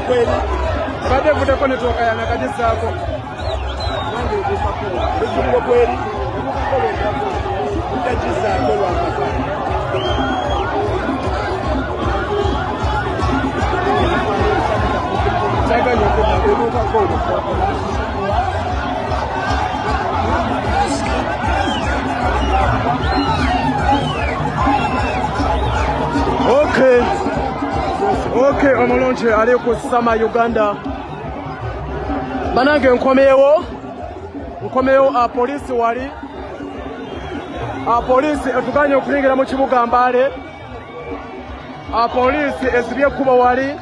kweli. Baada ya kone toka yana kaji zako. Ekibuga kweli. Kaji zako wako. Chaga nyoko kwa kwa. Okay, omulonche ali ku Sama Uganda. Banange nkomeewo poliisi wali. Poliisi etuganye okuyingira mu kibuga Mbale. Poliisi ezibye kuba wali.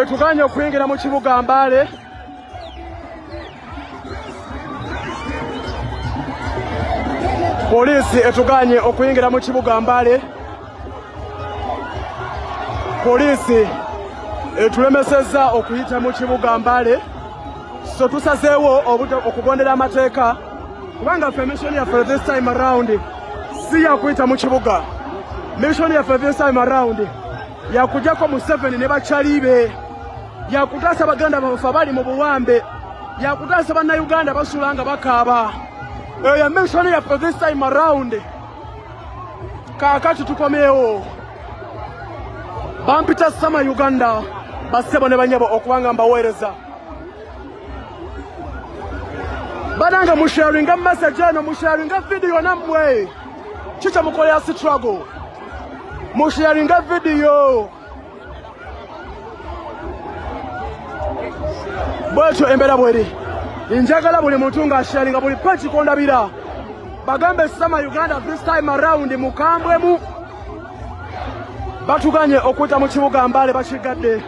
Etuganye okuyingira mu kibuga Mbale. Poliisi etuganye okuyingira mu kibuga Mbale. Poliisi etulemesezza okuyita mu kibuga Mbale. So tusazeewo okugondera amateeka kubanga ffe mission yaffe this time around si yakuyita mu kibuga. Mission yaffe this time around yakujjako Museveni ne bakyalibe, yakutaasa baganda baffe abali mu buwambe, yakutaasa bannayuganda basula nga bakaaba. Eyo mission yaffe this time around. Kaakati tukomeewo. Bampita Sama Uganda basebo ne banyabo okubanga mbaweereza. Bananga musharinga message eno, musharinga video namwe. Chicha mukolea struggle. Musharinga video. Bwetyo embera bweri. Njagala buli muntu nga sharinga buli page kondabira. Bagambe Sama Uganda this time around mukambwemu. Batuganye okuyita mu kibuga Mbale bakigadde.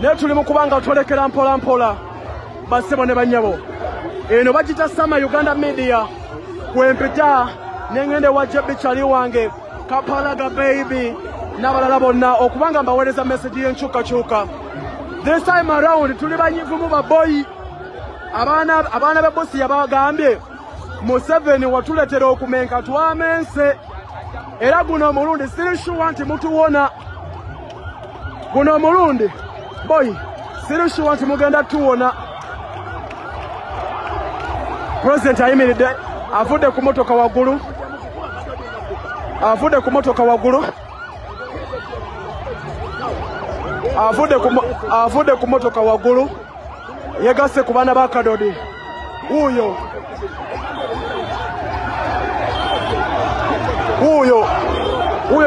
Ne tuli mu kubanga twolekera mpola mpola. Basebo ne banyabo. Eno bagita Sama Uganda media. Kwempita nengende wajja chali wange. Kapalaga baby. Nabalala bonna okubanga mbaweereza message y'enkyukakyuka. This time around tuli banyivu mu baboyi. Abaana be bosi yabagambye. Museveni watuletera okumenka twamense. Era guno omulundi sirishuwa nti mutuwona. Guno omulundi boy sirishuwa nti mugenda tuwona. President ayimiridde avudde ku motoka waggulu. Avudde ku motoka waggulu. Avudde ku motoka waggulu. Yegasse ku baana ba Kadodi. Uyo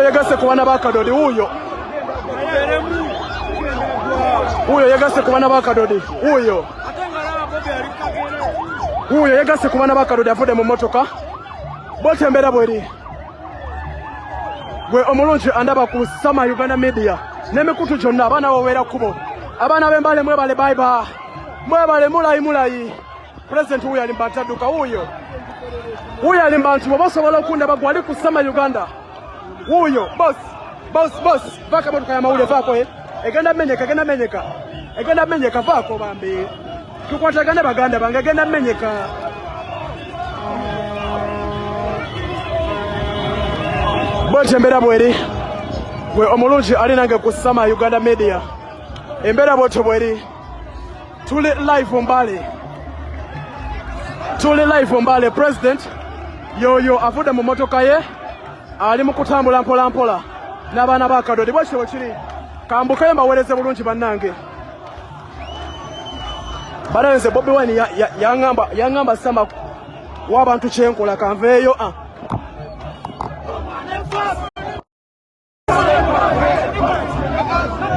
yegasse ku baana ba Kadodi. Uyo yegasse ku baana ba Kadodi. Uyo yegasse ku baana ba Kadodi avudde mu motoka. Botembera bweri. Gwe omulungi andaba ku Sama Uganda media. Nemikutu gyonna abaana baweera kubo. Abaana b'Embale mwebale bye. Mwebale mulayi. President uyo ali mbantaduka uyo. Uyo ali mbantu basobola okundaba gwali ku Sama Uganda. Uyo boss vaka motoka ya mawule vako egenda menyeka vako bambi tukwatagane baganda bange egenda menyeka. Bote mbera bweri gwe omulungi ali nange ku Sama Uganda media. Embera bote bweri tuli live Mbale. President yoyo avudde mu motoka ye ali mu kutambula mpola n'abaana ba Kadodi. Bwekyo bwekiri kambukayo mbaweereze bulungi bannange. Balanze Bobi Wine yangamba Sama w'abantu kyenkola kanveeyo.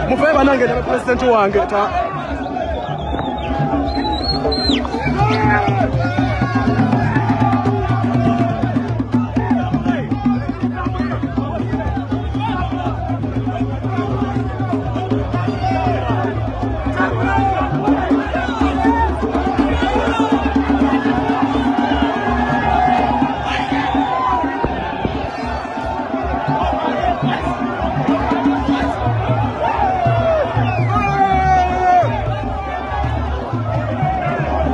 Mufe bannange ne president wange ta.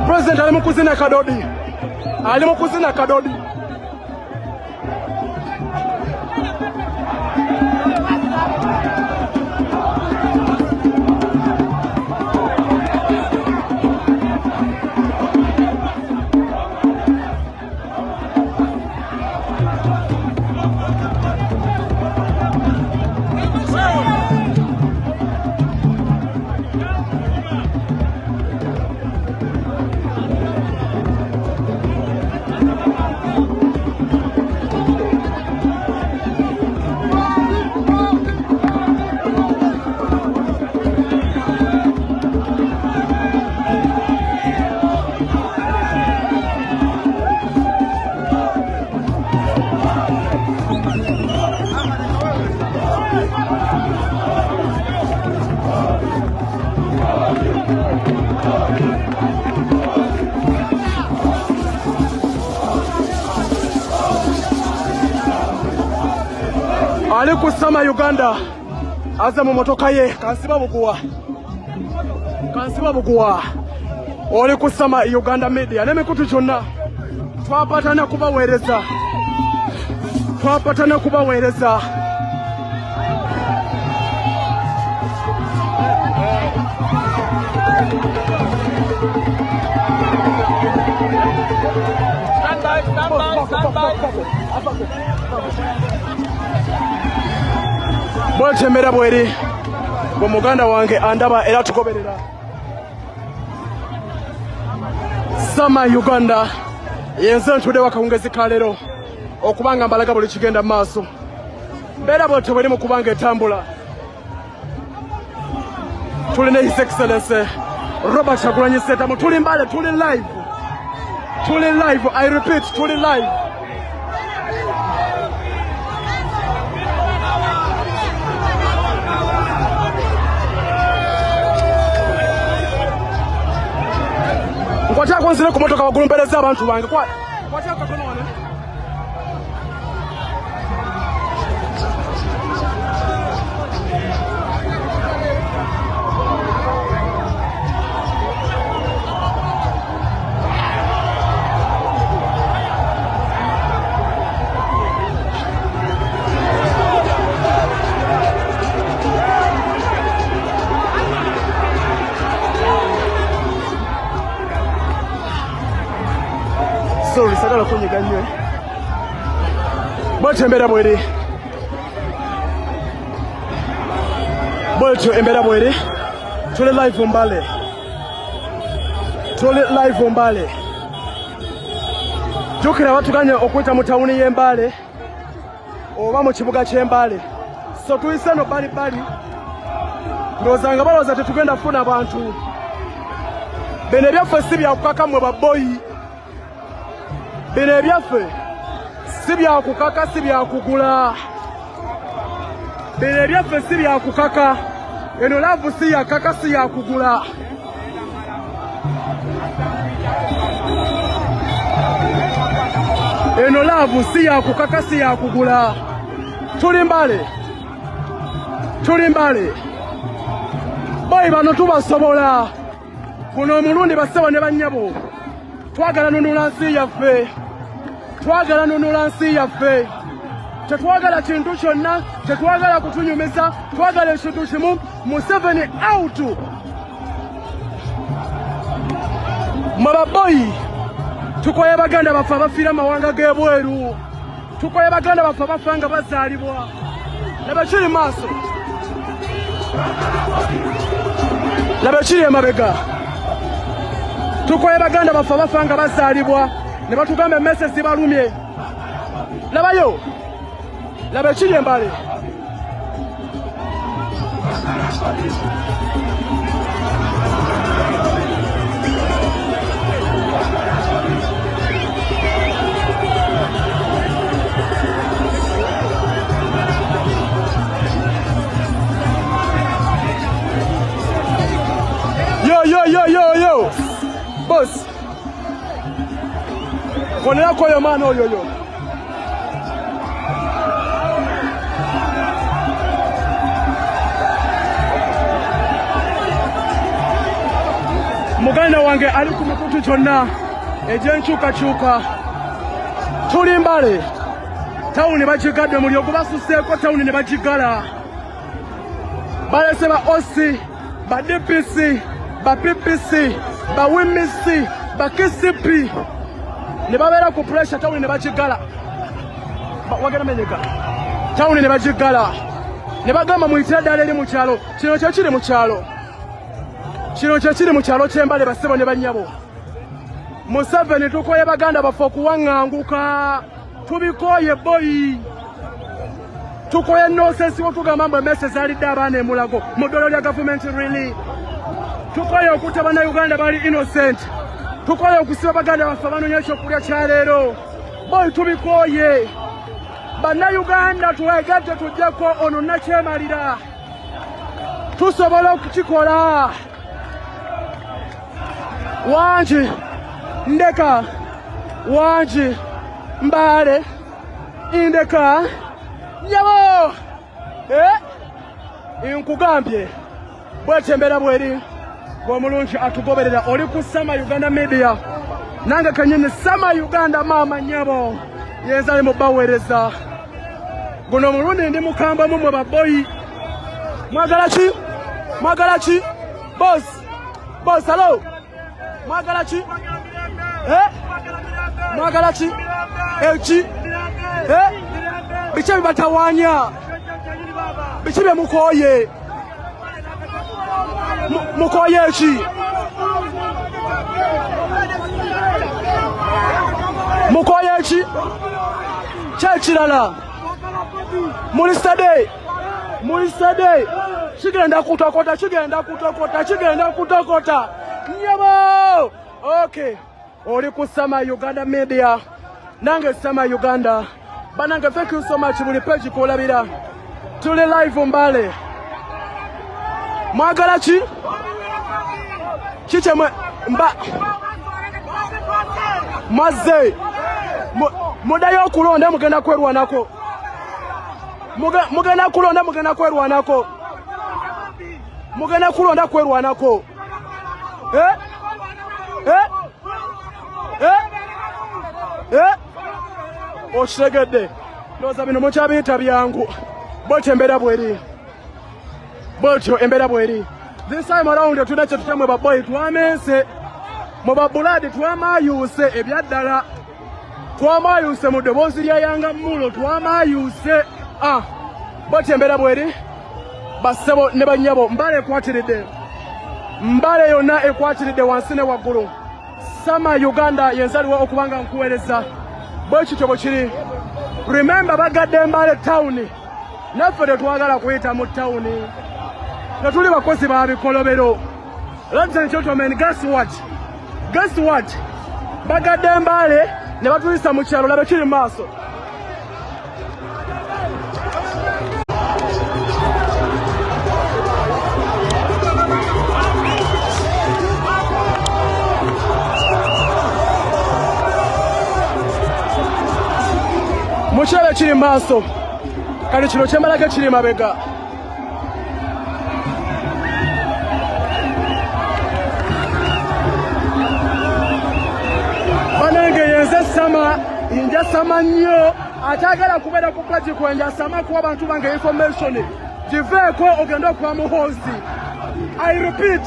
President ali mu kuzina Kadodi. Ali kusama Uganda aza mu motoka ye kansiba bukuwa oli kusama Uganda media n'emikutu kyonna twapatana kubaweereza Stand by. Bwetembera bweri gwe muganda wange andaba era tugoberera sama Uganda yenze ntudde wakawungezi kalero okubanga mbalaga buli kigenda mu maaso mbeera bwetyo bweri mu kubanga etambula tulina His Excellency Robert Kyagulanyi Ssentamu tuli Mbale tuli live I repeat tuli live Kwataka kwanzile kumotoka wagulumpereza abantu bange kwataka kono wane Sorry, sagala kunyiganywe. Bwetembera bweri. Bwetyo embera bweri. Tuli live Mbale. Jukira batuganye okwita mu tawuni y'Embale oba mu kibuga ky'Embale. So tuyise no bali. Ndozanga baloza tetugenda funa abantu. Bene byaffe si bya kukaka mwe baboyi. Bino ebyaffe si bya kukaka si bya kugula. Bino ebyaffe si bya kukaka. Eno laavu si ya kaka si ya kugula. Eno laavu si ya kukaka si ya kugula. Tuli Mbale. Boyi bano tubasobola. Kuno omulundi bassebo ne bannyabo. Twagala nunula nsi yaffe. Tetwagala kintu kyonna, tetwagala kutunyumiza, twagala ekintu kimu, Museveni out. Mababoyi, tukoye baganda baffe abafiira amawanga g'ebweru. Tukoye baganda baffe abafa nga bazaalibwa. Laba kiri maaso. Laba kiri emabega. Tukoye baganda baffe abafa nga bazaalibwa ne batugamba emmese zibalumye. Labayo. Laba ekiri Mbale. Yo. Boss. Konera koyo mano yo. Muganda wange ali ku mikutu kyonna egyenkyukakyuka. Tuli Mbale. Tawuni bagigadde muli ogubasuseeko tawuni ne bagigala. Balese ba OC, ba DPC, ba PPC, ba WMC, ba KCP. Ne babeera ku pressure tawuni ne bagigala. wagenda menyeka town ne bagigala ne bagamba muyitira ddala eri mu kyalo kino kye kiri mu kyalo ky'Embale bassebo ne bannyabo Museveni tukoye baganda baffe okuwaŋŋanguka tubikoye boyi tukoye nonsensi wotugamba mbu emmese zaalidde abaana emulago mu ddwaliro lya gavumenti really tukoye okutta bannayuganda bali innocent tukoye okusiba baganda baffe abanoonya ekyokulya kya leero boyi tubikoye bannayuganda twegatte tujjako ono nakyemalira tusobola okukikola Wanji ndeka Wanji Mbale indeka nyabo inkugambye bwetembera bweri gw'omulungi atugoberera oli ku Sama Uganda Media nange kanyini Sama Uganda mama nyabo yenzale mubaweereza guno mulundi ndi mukamba mumwe baboyi mwagala ki boss hello mwagala ki mwagala ki eki biki bibatawaanya biki bye mukoye eki mukoye eki kyekirala muli stade kigenda kutokota nyabo okay oli ku Sama Uganda Media nange Sama Uganda banange thank you so much buli page kolabira tuli live Mbale mwagala ki kichemwe maze mudayo okulonda mugenda kwerwanako mugenda kwerwanako okitegedde ndowooza bino mukyabiyita byangu bwetyo embeera bweri this time around tulina kye tutamwe baboyi twamense mu babuladi twamayuuse ebyaddala twamayuuse mu ddoboozi lya yanga mulo twamayuuse bwetyo embeera bweri bassebo ne bannyabo Mbale yonna ekwatiridde wansi ne waggulu Sama Uganda yenzaliwa okubanga nkuweereza bwekityo bwe kiri remember bagadde Mbale town naffe tetwagala kuyita mu town tetuli bakozi ba bikolobero ladies and gentlemen guess what bagadde Mbale ne batuyisa mu kyalo labe kiri maaso mukyalo kiri maaso kati kino kyembalage kiri mabega banange yenze Sama inja Sama nnyo atagala kubeera ku pagi kwenja Sama kuwa abantu bange information giveeko ogenda okuba muhoozi I repeat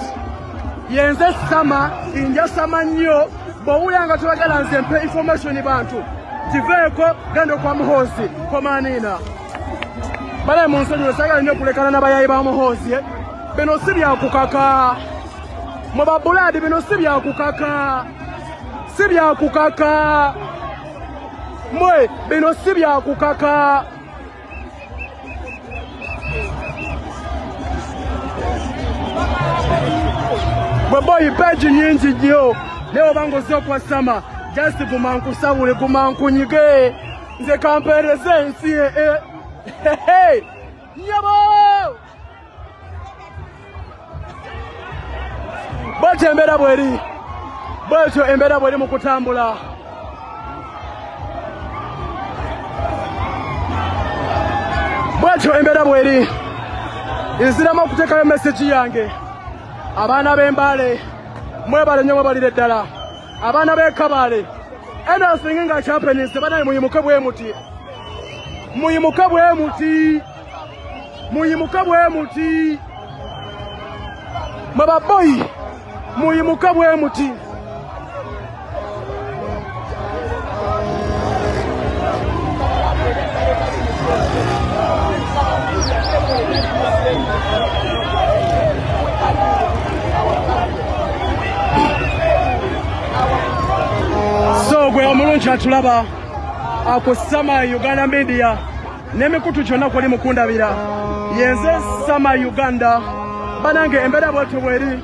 yenze Sama inja Sama nnyo bw'owulira nga tebagala nze mpe information bantu giveeko genda okuba muhoozi komanina bale mu nsonyiwe sagala nnyo okulekana n'abayayi ba muhoozi bino si byakukaka mu babuladi bino si byakukaka mwe bino si byakukaka bwe boyi peji nyingi nnyo naye obanga ozze okwa Sama just gumankusabule gumankunyige nze kampeereze ensi nyabo bwetyo embeera bweri mu kutambula bwetyo embeera bweri nziramu okuteekayo meseji yange abaana b'Embale mwebale nnyo mwebalire ddala abaana b'Ekabale anything nga kyampenise banaye muyimuke bwe muti mwe baboyi muyimuke bwe muti tulaba ku Sama Uganda Media n'emikutu kyonna kuli mukundabira yenze Sama Uganda banange embeera bwetyo bweri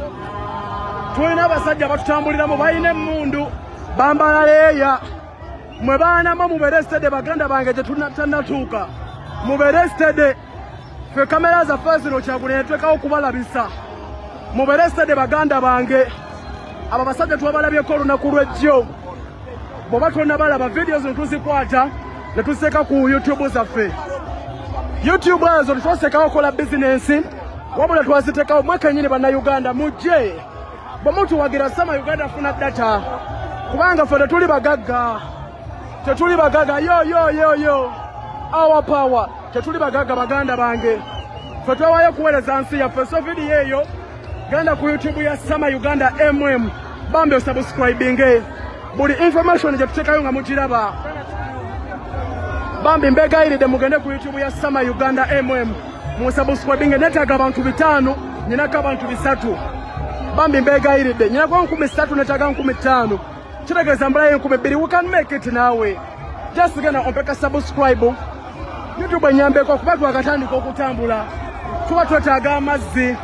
tulina abasajja batutambuliramu balina emmundu bambala leeya mwe baanamo mubeere stede baganda bange gye tannatuuka mubeere stede ffe kamera zaffe zino Kyagulanyi netwekawo kubalabisa mubeere stede baganda bange abo abasajja twabalabyeko olunaku lw'ejjo bw'oba tonna balaba videos netuzikwata netuziteeka ku YouTube zaffe YouTube ezo tetwasekawo kola bizinensi wabula twaziteekawo mwe kennyini bannayuganda mujje bwe mutuwagira Sama Uganda afuna data kubanga ffe tetuli bagagga yo our power tetuli bagagga baganda bange ffe twawaayo kuweereza nsi yaffe so video eyo genda ku YouTube ya Sama Uganda bambi osubscribinge buli information gye tuteekayo nga mugiraba bambi mbegayiridde mugende ku YouTube ya Sama Uganda musubscribinge netaaga abantu 5 nyinako abantu 3 bambi mbegayiridde nyinako 3 netaaga 5 kitegeeza mbulayo 2 we can make it nawe just genda ompeka subscribe YouTube enyambeko kuba twakatandika okutambula tuba twetaaga amazzi